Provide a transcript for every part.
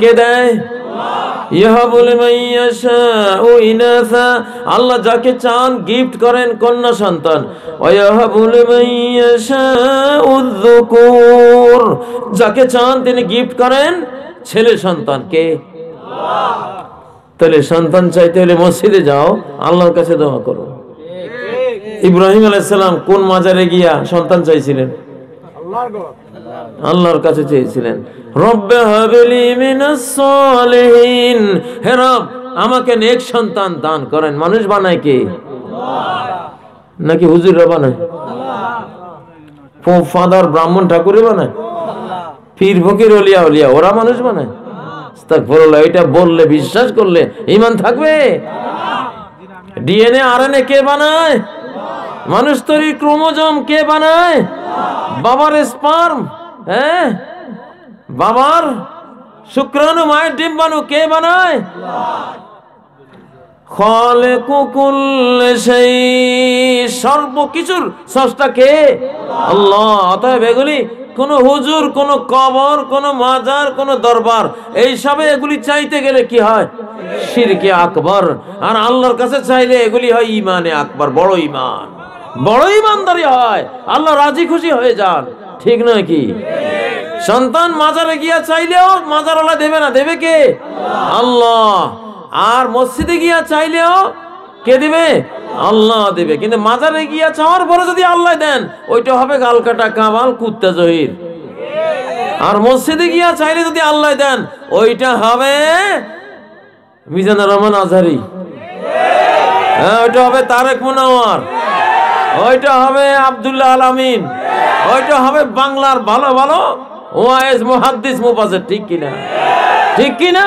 কে দেয়? ইয়াহাবু লিমান ইয়াশাউ ইনাসা, আল্লাহ যাকে চান গিফট করেন কন্যা সন্তান। ওয়া ইয়াহাবু লিমান ইয়াশাউ যুকুর, যাকে চান তিনি গিফট করেন ছেলে সন্তান। কে? তাহলে সন্তান চাইতে হলে মসজিদে যাও, আল্লাহর কাছে দোয়া করো। ইব্রাহিম আলাইহিস সালাম কোন মাজারে গিয়া সন্তান চাইছিলেন? আল্লাহর কাছে চেয়েছিলেন, রব্বে হাবলি মিনাস সালিহিন, হে রব আমাকে নেক সন্তান দান করেন। মানুষ বানায় কে? নাকি হুজুররা বানায়? পোপ ফাদার ব্রাহ্মণ ঠাকুরে বানায়? পীর ফকির ওলিয়া ওলিয়া ওরা মানুষ বানায়? আস্তাগফিরুল্লাহ। এটা বললে বিশ্বাস করলে ঈমান থাকবে? ডিএনএ আরএনএ কে বানায়? মানুষ তৈরি ক্রোমোজোম কে বানায়? বাবার স্পার্ম, হ্যাঁ, বাবার শুক্রাণু, মায়ের ডিম্বাণু কে বানায়? খালিকু কুল্লি শাই, সর্বকিছুর স্রষ্টা কে? আল্লাহ। অতএব এগুলি কোন হুজুর, কোন কবর, কোন মাজার, কোন দরবার, এইসবে এগুলি চাইতে গেলে কি হয়? শিরকে আকবর। আর আল্লাহর কাছে চাইলে এগুলি হয় ইমানে আকবর, বড় ইমান, বড় ইমানদারি হয়, আল্লাহ রাজি খুশি হয়ে যান। ঠিক নয় কি? সন্তান মাজারে গিয়া চাইলেও মাজারওয়ালা দেবে না, দেবে কে? আল্লাহ। আর মসজিদে গিয়া চাইলেও কে দিবে? আল্লাহ দিবে। কিন্তু মাজারে গিয়া চাওয়ার পরে যদি আল্লাহ দেন, ওইটা হবে গালকাটা কামাল কুত্তা জহির। আর মসজিদে গিয়া চাইলে যদি আল্লাহ দেন, ওইটা হবে মিজানুর রহমান আজহারি, হ্যাঁ, ওইটা হবে তারেক মুনাওয়ার, ওইটা হবে আব্দুল্লাহ আল আমিন, ওইটা হবে বাংলার ভালো ভালো ওয়াইজ মুহাদ্দিস মুফাসসির। ঠিক কিনা? ঠিক কিনা?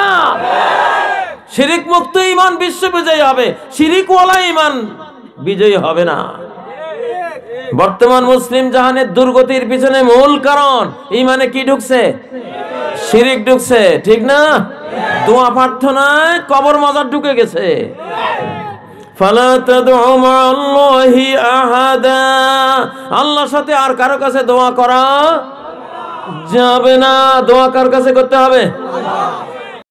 শিরিক মুক্ত ঈমান বিশ্ব বিজয়ী হবে, শিরিকওয়ালা ঈমান বিজয়ী হবে না। বর্তমান মুসলিম জাহানের দুর্গতির পিছনে মূল কারণ ঈমানে কি ঢুকছে? শিরিক ঢুকছে। ঠিক না? দোয়া প্রার্থনায় কবর মাজার ঢুকে গেছে। ফালা তাদউ মা'আল্লাহি আহাদা, আল্লাহর সাথে আর কারো কাছে দোয়া করা যাবে না। দোয়া কার কাছে করতে হবে?